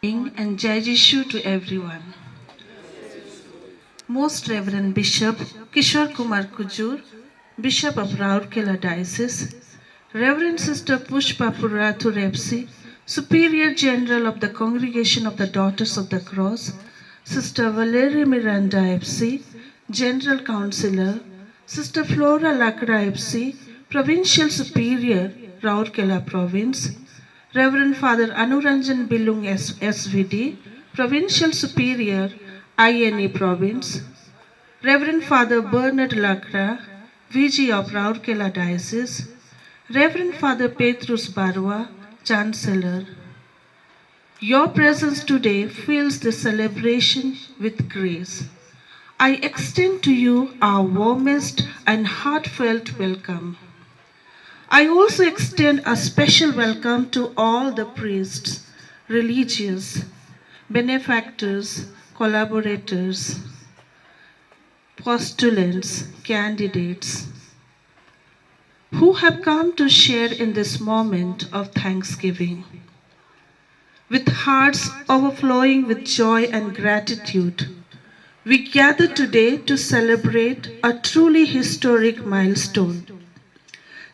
And Jai Jishu to everyone. Most Reverend Bishop Kishore Kumar Kujur, Bishop of Rourkela Diocese, Reverend Sister Pushpa Puratu Repsi, Superior General of the Congregation of the Daughters of the Cross, Sister Valerie Miranda FC, General Councillor, Sister Flora Lakra FC, Provincial Superior, Rourkela Province, Reverend Father Anuranjan Bilung SVD, Provincial Superior, INA Province, Reverend Father Bernard Lakra, VG of Rourkela Diocese, Reverend Father Petrus Barwa, Chancellor. Your presence today fills the celebration with grace. I extend to you our warmest and heartfelt welcome. I also extend a special welcome to all the priests, religious, benefactors, collaborators, postulants, candidates who have come to share in this moment of thanksgiving. With hearts overflowing with joy and gratitude, we gather today to celebrate a truly historic milestone.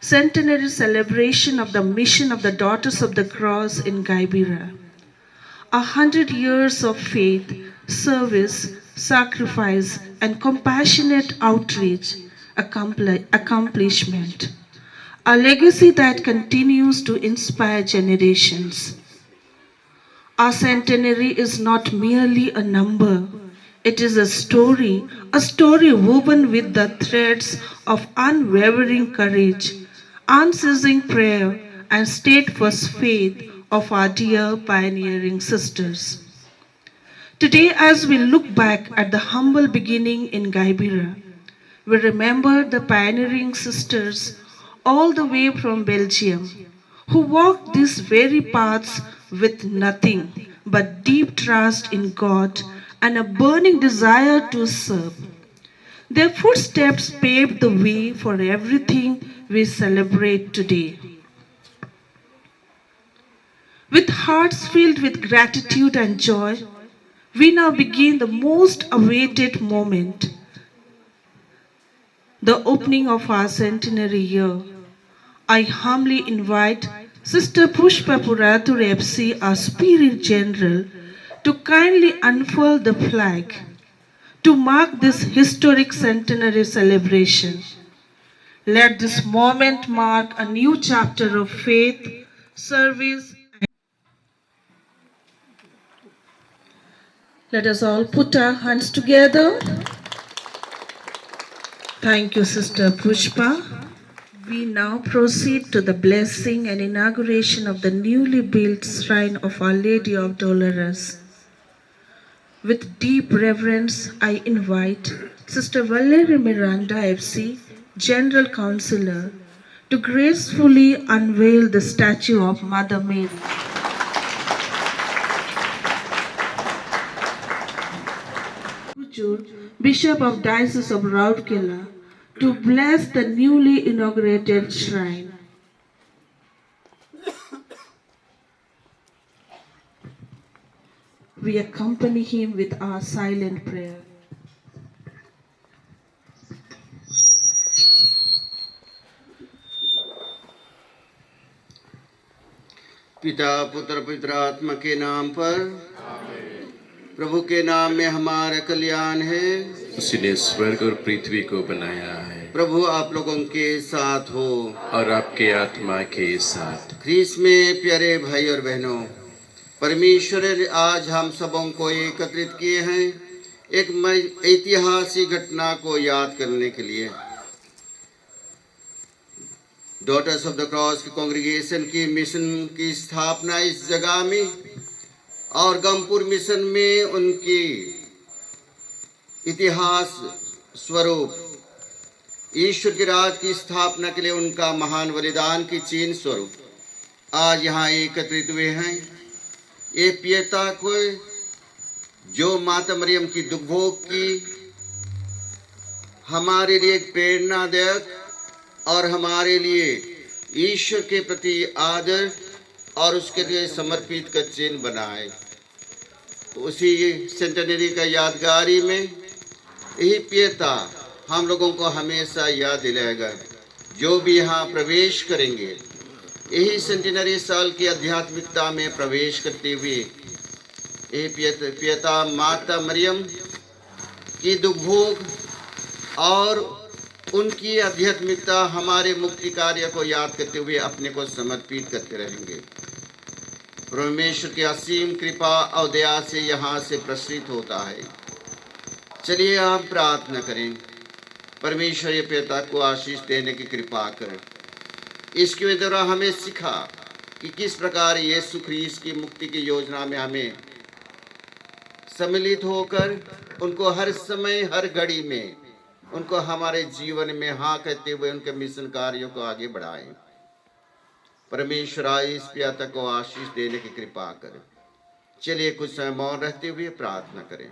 Centenary celebration of the mission of the Daughters of the Cross in Gaibira. 100 years of faith, service, sacrifice, and compassionate outreach accomplishment. A legacy that continues to inspire generations. Our centenary is not merely a number. It is a story woven with the threads of unwavering courage, unceasing prayer, and steadfast faith of our dear pioneering sisters. Today, as we look back at the humble beginning in Gaibira, we remember the pioneering sisters all the way from Belgium who walked these very paths with nothing but deep trust in God and a burning desire to serve. Their footsteps paved the way for everything we celebrate today. With hearts filled with gratitude and joy, we now begin the most awaited moment, the opening of our centenary year. I humbly invite Sister Pushpa Puratu FC, our Spirit General, to kindly unfurl the flag to mark this historic centenary celebration. Let this moment mark a new chapter of faith, service. Let us all put our hands together. Thank you, Sister Pushpa. We now proceed to the blessing and inauguration of the newly built shrine of Our Lady of Dolores. With deep reverence, I invite Sister Valerie Miranda FC, General Councillor, to gracefully unveil the statue of Mother Mary. Bishop of Diocese of Rourkela, to bless the newly inaugurated shrine. We accompany him with our silent prayer. पिता पुत्र पवित्र आत्मा के नाम पर प्रभु के नाम में हमारा कल्याण है। उसी ने स्वर्ग और पृथ्वी को बनाया है। प्रभु आप लोगों के साथ हो और आपके आत्मा के साथ। ख्रीस्त में प्यारे भाई और बहनों, परमेश्वर ने आज हम सबों को एकत्रित किए हैं एक ऐतिहासिक घटना को याद करने के लिए। डॉटर्स ऑफ द क्रॉस की कांग्रेगेशन की मिशन की स्थापना इस जगह में और गमपुर मिशन में उनकी इतिहास स्वरूप ईश्वर के राज की स्थापना के लिए उनका महान बलिदान की चिन्ह स्वरूप आज यहाँ एकत्रित हुए हैं। ये पियता को जो माता मरियम की दुखभोग की हमारे लिए एक प्रेरणादायक और हमारे लिए ईश्वर के प्रति आदर और उसके लिए समर्पित का चिन्ह बनाए। तो उसी सेंटेनरी का यादगारी में यही पियता हम लोगों को हमेशा याद दिलाएगा। जो भी यहाँ प्रवेश करेंगे यही सेंटेनरी साल की आध्यात्मिकता में प्रवेश करते हुए ये पियता माता मरियम की दुख भोग और उनकी आध्यात्मिकता हमारे मुक्ति कार्य को याद करते हुए अपने को समर्पित करते रहेंगे। परमेश्वर की असीम कृपा और दया से यहाँ से प्रसरित होता है। चलिए आप प्रार्थना करें, परमेश्वर ये पिता को आशीष देने की कृपा करें। इसके द्वारा हमें सिखा कि किस प्रकार यीशु ख्रीस्त की मुक्ति की योजना में हमें सम्मिलित होकर उनको हर समय हर घड़ी में उनको हमारे जीवन में हाँ कहते हुए उनके मिशन कार्यों को आगे बढ़ाएं। परमेश्वर इस पिता को आशीष देने की कृपा करें। चलिए कुछ समय मौन रहते हुए प्रार्थना करें।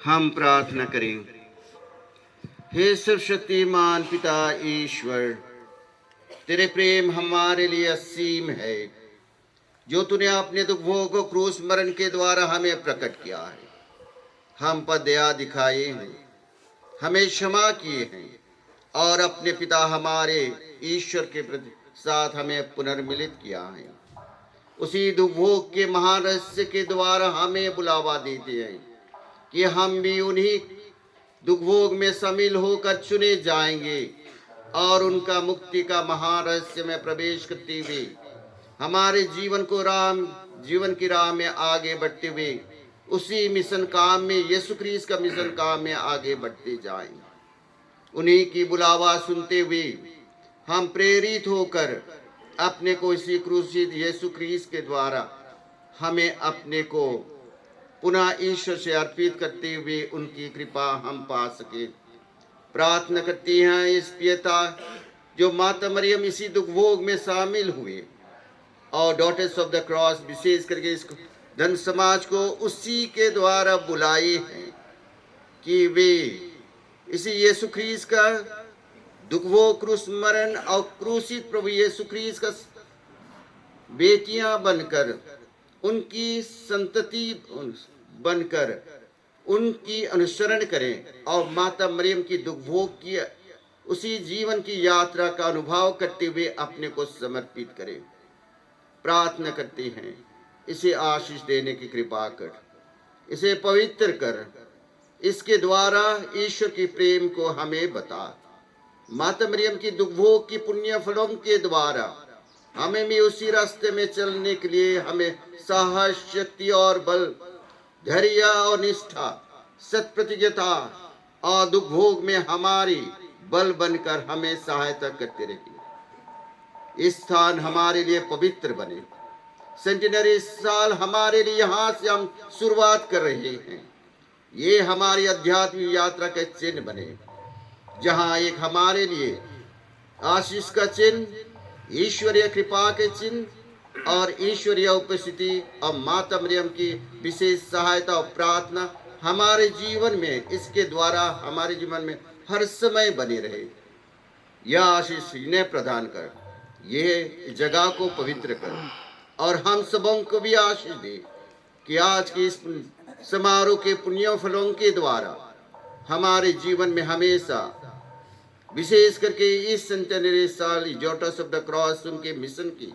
हम प्रार्थना करें। हे सर्वशक्तिमान पिता ईश्वर, तेरे प्रेम हमारे लिए असीम है, जो तूने अपने दुख भोग को क्रूस मरण के द्वारा हमें प्रकट किया है। हम पर दया दिखाए हैं, हमें क्षमा किए हैं और अपने पिता हमारे ईश्वर के प्रति साथ हमें पुनर्मिलित किया है। उसी दुख भोग के महान रहस्य के द्वारा हमें बुलावा देते हैं कि हम भी उन्हीं दुख भोग में शामिल होकर चुने जाएंगे और उनका मुक्ति का महान रहस्य में प्रवेश करते हुए हमारे जीवन की राह में आगे बढ़ते हुए उसी मिशन काम में, यीशु ख्रीस्त का मिशन काम में आगे बढ़ते जाएं। उन्हीं की बुलावा सुनते हुए हम प्रेरित होकर अपने को इसी क्रूसित यीशु ख्रीस्त के द्वारा हमें अपने को पुनः ईश्वर से अर्पित करते हुए उनकी कृपा हम पा सके। प्रार्थना करती हैं इस पिता जो माता मरियम इसी दुख भोग में शामिल हुए और डॉटर्स ऑफ द क्रॉस विशेष करके इस धन समाज को उसी के द्वारा बुलाए हैं कि वे इसी यीशु ख्रीस्त का दुख भोग, क्रूस मरण और क्रूसित प्रभु यीशु ख्रीस्त का बेटियां बनकर, उनकी संतति बनकर उनकी अनुसरण करें और माता मरियम की दुख भोग की उसी जीवन की यात्रा का अनुभव करते हुए अपने को समर्पित करें। प्रार्थना करते हैं इसे आशीष देने की कृपा कर, इसे पवित्र कर, इसके द्वारा ईश्वर के प्रेम को हमें बता। माता मरियम की दुख भोग की पुण्य फलों के द्वारा हमें भी उसी रास्ते में चलने के लिए हमें साहस, शक्ति और बल, धैर्य और निष्ठा, सत प्रतिज्ञता और दुख भोग में हमारी बल बनकर हमें सहायता करते रहिए। इस स्थान हमारे लिए पवित्र बने। सेंटेनरी साल हमारे लिए यहाँ से हम शुरुआत कर रहे हैं। ये हमारी आध्यात्मिक यात्रा के चिन्ह बने, जहाँ एक हमारे लिए आशीष का चिन्ह, ईश्वरीय कृपा के चिन्ह और ईश्वरीय उपस्थिति और माता मरियम की विशेष सहायता और प्रार्थना हमारे जीवन में, इसके द्वारा हमारे जीवन में हर समय बनी रहे। यह आशीष इन्हें प्रदान कर, ये जगह को पवित्र कर और हम सबों को भी आशीष दे कि आज के इस समारोह के पुण्य फलों के द्वारा हमारे जीवन में हमेशा, विशेष करके इस सेंटेनरी साल डॉटर्स ऑफ द क्रॉस उनके मिशन की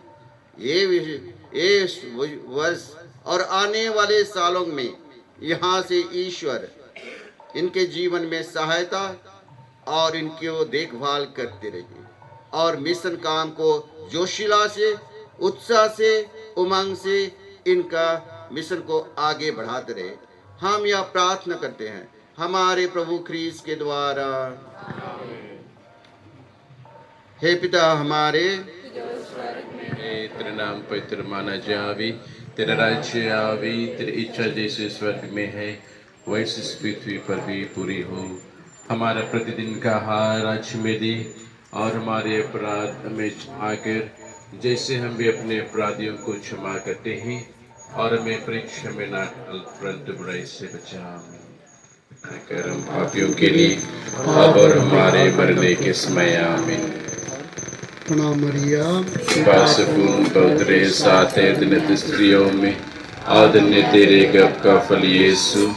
ये वर्ष और आने वाले सालों में यहाँ से ईश्वर इनके जीवन में सहायता और इनकी देखभाल करते रहे और मिशन काम को जोशीला से, उत्साह से, उमंग से इनका मिशन को आगे बढ़ाते रहे। हम यह प्रार्थना करते हैं हमारे प्रभु ख्रीस्त के द्वारा। हे पिता हमारे, तेरा नाम पवित्र माना जावे, तेरा राज्य आवे, तेरी इच्छा जैसे स्वर्ग में है वैसे इस पृथ्वी पर भी पूरी हो। हमारा प्रतिदिन का आहार आज हमें दे और हमारे अपराध हमें क्षमाकर जैसे हम भी अपने अपराधियों को क्षमा करते हैं और हमें परीक्षा में ना डाल परंतु बुराई से बचा। कर हम पापियों के लिए अब और हमारे मरने के समय आमीन। प्रणाम मरिया, कृपा से पूर्ण पवित्र साथ है धन्य स्त्रियों में आदन्य तेरे गर्भ का फल यीशु।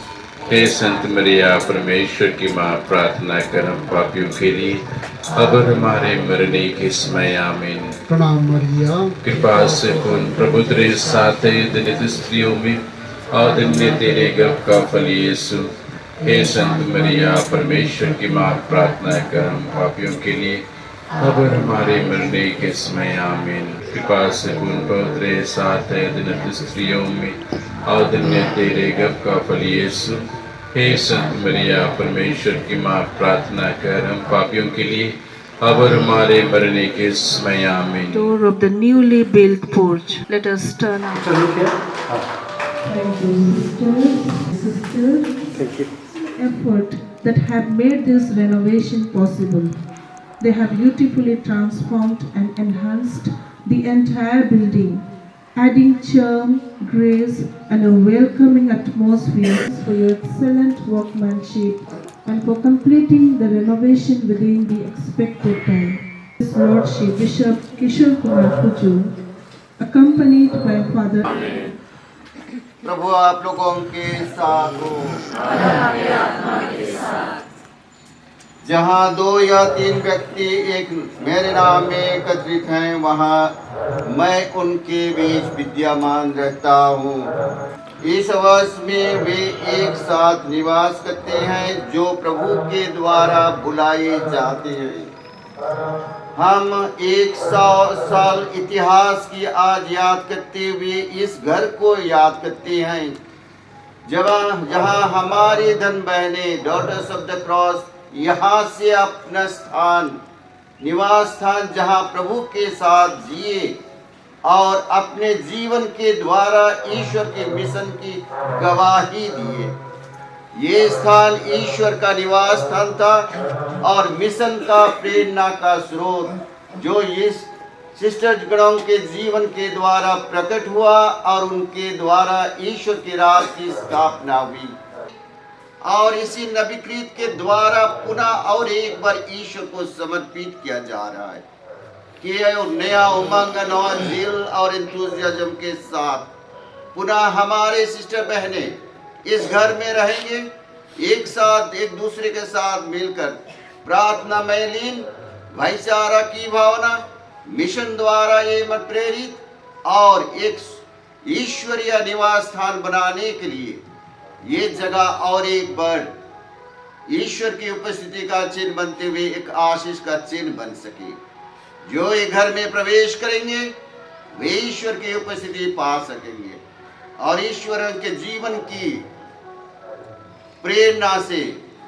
हे संत मरिया परमेश्वर की माँ, प्रार्थना कर हम पापियों के लिए अब और हमारे मरने के समय आमीन। प्रणाम मरिया, कृपा से पूर्ण प्रभु तेरे साथ है धन्य स्त्रियों में आदन्य तेरे गर्भ का फल यीशु। हे संत मरिया परमेश्वर की माँ, प्रार्थना कर हम पापियों के लिए अब और हमारे मरने के समय आमीन। कृपा से पूर्ण पवित्र साथ है धन्य स्त्रियों में आदन्य तेरे गर्भ का फल यीशु। हे संत मरिया परमेश्वर की माँ, प्रार्थना कर हम पापियों के लिए अब और हमारे मरने के समय आमीन। Door of the newly built porch. Let us turn out. Thank you, sisters. thank you. Effort that have made this renovation possible. They have beautifully transformed and enhanced the entire building, adding charm, grace, and a welcoming atmosphere for your excellent workmanship and for completing the renovation within the expected time. His Lordship Bishop Kishore Kumar Kujur, accompanied by Father प्रभु आप लोगों के साथ हो। जहाँ 2 या 3 व्यक्ति एक मेरे नाम में एकत्रित हैं, वहाँ मैं उनके बीच विद्यमान रहता हूँ। इस वर्ष में वे एक साथ निवास करते हैं जो प्रभु के द्वारा बुलाए जाते हैं। हम 100 साल इतिहास की आज याद करते हुए इस घर को याद करते हैं, जहाँ हमारी धन बहनें डॉटर्स ऑफ द क्रॉस यहाँ से अपना स्थान, निवास स्थान, जहाँ प्रभु के साथ जिए और अपने जीवन के द्वारा ईश्वर के मिशन की गवाही दिए। ये स्थान ईश्वर का निवास स्थान था और मिशन का प्रेरणा का स्रोत, जो इस सिस्टर गणों के जीवन के द्वारा प्रकट हुआ और उनके द्वारा ईश्वर के राज की स्थापना हुई और इसी नबीकृत के द्वारा पुनः और एक बार ईश्वर को समर्पित किया जा रहा है कि नया उमंग, नया दिल और एंथुसियाज्म के साथ पुनः हमारे सिस्टर बहने इस घर में रहेंगे, एक साथ एक दूसरे के साथ मिलकर प्रार्थना में लीन, भाईचारा की भावना, मिशन द्वारा ये मत प्रेरित और एक ईश्वरीय निवास स्थान बनाने के लिए ये जगह और एक बार ईश्वर की उपस्थिति का चिन्ह बनते हुए एक आशीष का चिन्ह बन सके। जो ये घर में प्रवेश करेंगे वे ईश्वर की उपस्थिति पा सकेंगे और ईश्वर के जीवन की प्रेरणा से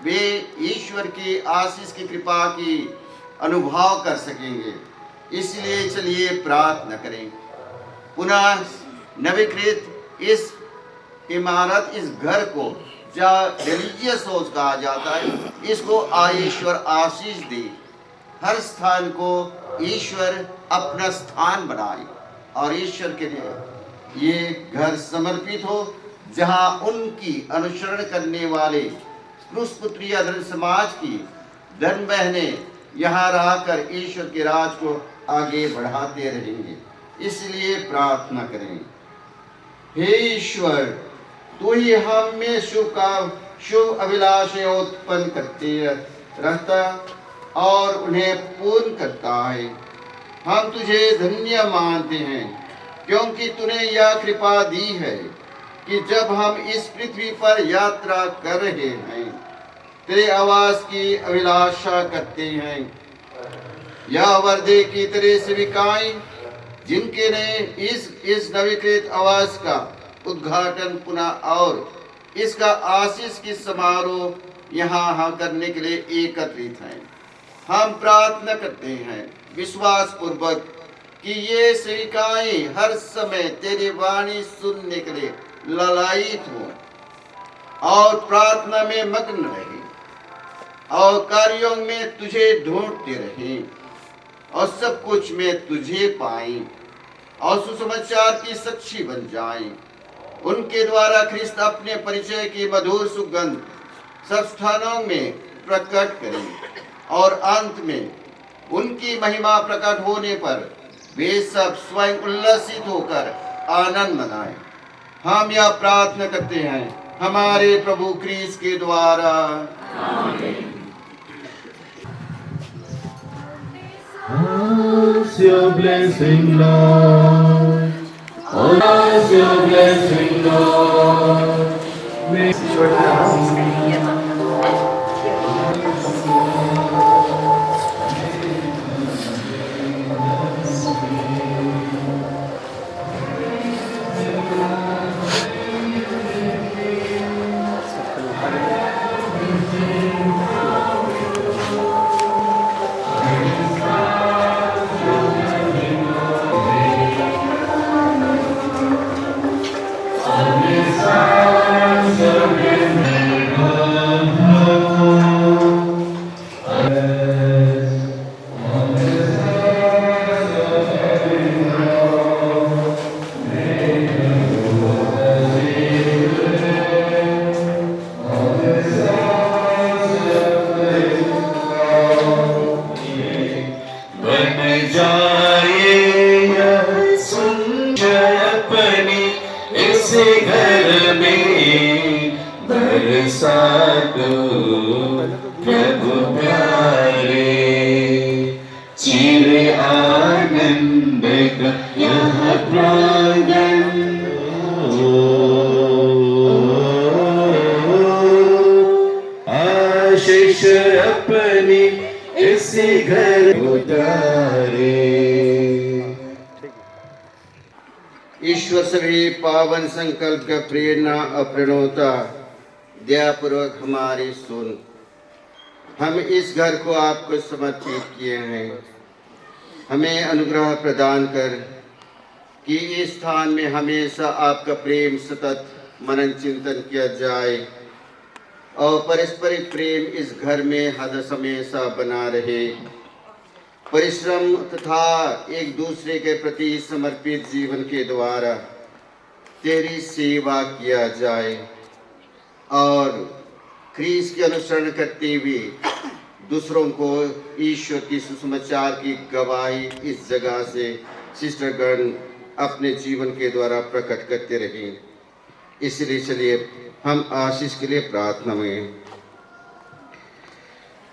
वे ईश्वर की आशीष की कृपा की अनुभव कर सकेंगे। इसलिए चलिए प्रार्थना करें। पुनः नवीकृत इस इमारत, इस घर को जहाँ रिलीजियस हाउस कहा जाता है, इसको ईश्वर आशीष दे। हर स्थान को ईश्वर अपना स्थान बनाए और ईश्वर के लिए ये घर समर्पित हो, जहाँ उनकी अनुसरण करने वाले क्रूसपुत्री धर्म समाज की धर्म बहनें यहाँ रहकर ईश्वर के राज को आगे बढ़ाते रहेंगे। इसलिए प्रार्थना करें। हे ईश्वर, तू ही हम में शुभ अभिलाषें उत्पन्न करते रहता और उन्हें पूर्ण करता है। हम तुझे धन्य मानते हैं क्योंकि तूने यह कृपा दी है कि जब हम इस पृथ्वी पर यात्रा कर रहे हैं, तेरे आवास की अभिलाषा करते हैं। यह वर्दे की तरह सेविकाएं जिनके ने इस नवीकृत आवास का उद्घाटन पुनः और इसका आशीष की समारोह यहाँ करने के लिए एकत्रित हैं। हम प्रार्थना करते हैं विश्वास पूर्वक कि ये सेविकाएं हर समय तेरी वाणी सुनने के लिए ललायित हो और प्रार्थना में मग्न रहे और कार्यों में तुझे ढूंढते रहे और सब कुछ में तुझे पाएं और सुसमाचार की साक्षी बन जाएं। उनके द्वारा ख्रिस्त अपने परिचय की मधुर सुगंध सब स्थानों में प्रकट करें और अंत में उनकी महिमा प्रकट होने पर वे सब स्वयं उल्लसित होकर आनंद मनाएं। हम यह प्रार्थना करते हैं हमारे प्रभु क्रीस्त के द्वारा। Ask your blessing, Lord. Ask your blessing, Lord. प्रभु प्यारे चिर आनंद का यह प्रांगण आशीष अपनी इसी घर उतारे। ईश्वर सभी पावन संकल्प का प्रेरणा और प्रणोता दयापूर्वक हमारी सुन। हम इस घर को आपको समर्पित किए हैं। हमें अनुग्रह प्रदान कर कि इस स्थान में हमेशा आपका प्रेम सतत मनन चिंतन किया जाए और पारस्परिक प्रेम इस घर में हमेशा बना रहे। परिश्रम तथा एक दूसरे के प्रति समर्पित जीवन के द्वारा तेरी सेवा किया जाए और क्रीस्त के अनुसरण करते हुए दूसरों को ईश्वर की सुसमाचार की गवाही इस जगह से सिस्टरगण अपने जीवन के द्वारा प्रकट करते रहें। इसलिए चलिए हम आशीष के लिए प्रार्थना में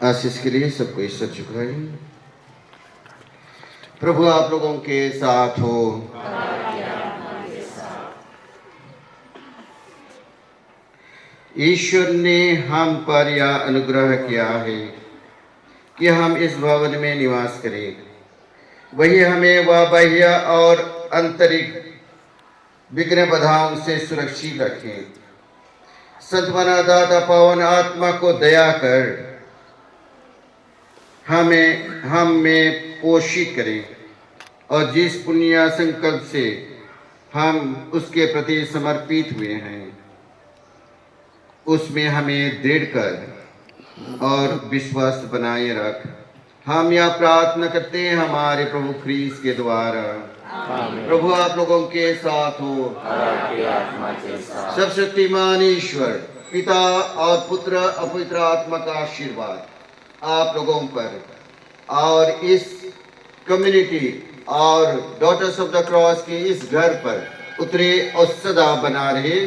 आशीष के लिए सबको ईश्वर झुकाएं। प्रभु आप लोगों के साथ हो। ईश्वर ने हम पर यह अनुग्रह किया है कि हम इस भवन में निवास करें। वही हमें वह बाह्य और आंतरिक विघ्न बाधाओं से सुरक्षित रखें। सद्मना दाता पवन आत्मा को दया कर हम में पोषित करें और जिस पुण्य संकल्प से हम उसके प्रति समर्पित हुए हैं उसमें हमें दृढ़ कर और विश्वास बनाए रख। हम यह प्रार्थना करते हैं हमारे प्रभु क्रीस्त के द्वारा। प्रभु आप लोगों के साथ हो। सर्वशक्तिमान ईश्वर पिता और पुत्र और पवित्र आत्मा का आशीर्वाद आप लोगों पर और इस कम्युनिटी और डॉटर्स ऑफ द क्रॉस के इस घर पर उतरे और सदा बना रहे।